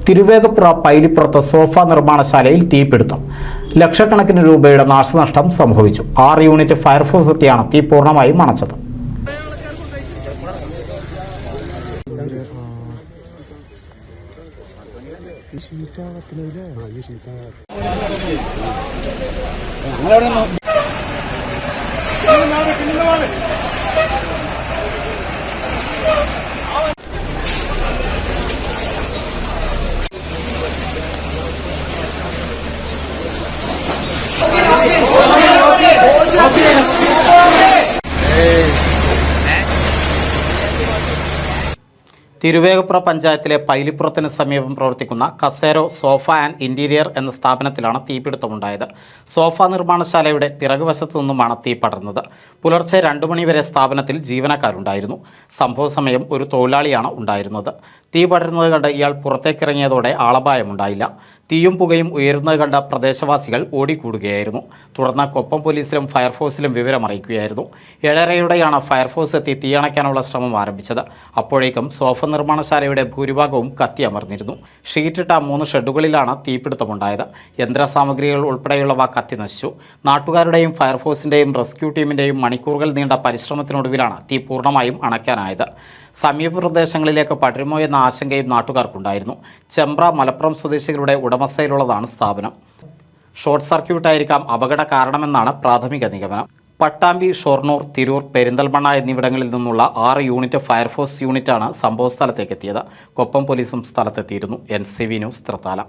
Thiruvegappura പൈലിപ്പുറത്ത് sofa നിർമ്മാണശാലയിൽ തീപിടുത്തം. ലക്ഷക്കണക്കിന് രൂപയുടെ നാശനഷ്ടം സംഭവിച്ചു. 6 യൂണിറ്റ് ഫയർഫോഴ്സ് എത്തിയാണ് തീ പൂർണ്ണമായും അണച്ചത്. തിരുവേഗപ്പുറ പഞ്ചായത്തിലെ പൈലിപ്പുറത്തിന് സമീപം പ്രവർത്തിക്കുന്ന കസേരോ സോഫ ആൻഡ് ഇന്റീരിയർ എന്ന സ്ഥാപനത്തിലാണ് തീപിടുത്തമുണ്ടായത്. സോഫ നിർമ്മാണശാലയുടെ പിറകുവശത്തു നിന്നുമാണ് തീ പടർന്നത്. പുലർച്ചെ 2 മണി വരെ സ്ഥാപനത്തിൽ ജീവനക്കാരുണ്ടായിരുന്നു. സംഭവ സമയം ഒരു തൊഴിലാളിയാണ് ഉണ്ടായിരുന്നത്. തീ പടരുന്നത് കണ്ട് ഇയാൾ പുറത്തേക്കിറങ്ങിയതോടെ ആളപായമുണ്ടായില്ല. തീയും പുകയും ഉയരുന്നത് കണ്ട പ്രദേശവാസികൾ ഓടിക്കൂടുകയായിരുന്നു. തുടർന്ന് കൊപ്പം പോലീസിലും ഫയർഫോഴ്സിലും വിവരമറിയിക്കുകയായിരുന്നു. 7:30യോടെയാണ് ഫയർഫോഴ്സ് എത്തി തീയണയ്ക്കാനുള്ള ശ്രമം ആരംഭിച്ചത്. അപ്പോഴേക്കും സോഫ നിർമ്മാണശാലയുടെ ഭൂരിഭാഗവും കത്തിയമർന്നിരുന്നു. ഷീറ്റിട്ട 3 ഷെഡുകളിലാണ് തീപിടുത്തമുണ്ടായത്. യന്ത്രസാമഗ്രികൾ ഉൾപ്പെടെയുള്ളവ കത്തി നശിച്ചു. നാട്ടുകാരുടെയും ഫയർഫോഴ്സിൻ്റെയും റെസ്ക്യൂ ടീമിൻ്റെയും മണിക്കൂറുകൾ നീണ്ട പരിശ്രമത്തിനൊടുവിലാണ് തീ പൂർണ്ണമായും അണയ്ക്കാനായത്. സമീപ പ്രദേശങ്ങളിലേക്ക് പടരുമോ എന്ന ആശങ്കയും നാട്ടുകാർക്കുണ്ടായിരുന്നു. ചെമ്പ്ര മലപ്പുറം സ്വദേശികളുടെ ഉടമസ്ഥയിലുള്ളതാണ് സ്ഥാപനം. ഷോർട്ട് സർക്യൂട്ടായിരിക്കാം അപകട കാരണമെന്നാണ് പ്രാഥമിക നിഗമനം. പട്ടാമ്പി, ഷൊർണൂർ, തിരൂർ, പെരിന്തൽമണ്ണ എന്നിവിടങ്ങളിൽ നിന്നുള്ള 6 യൂണിറ്റ് ഫയർഫോഴ്സ് യൂണിറ്റാണ് സംഭവസ്ഥലത്തേക്ക് എത്തിയത്. കൊപ്പം പോലീസും സ്ഥലത്തെത്തിയിരുന്നു. NCV news, Thrithala.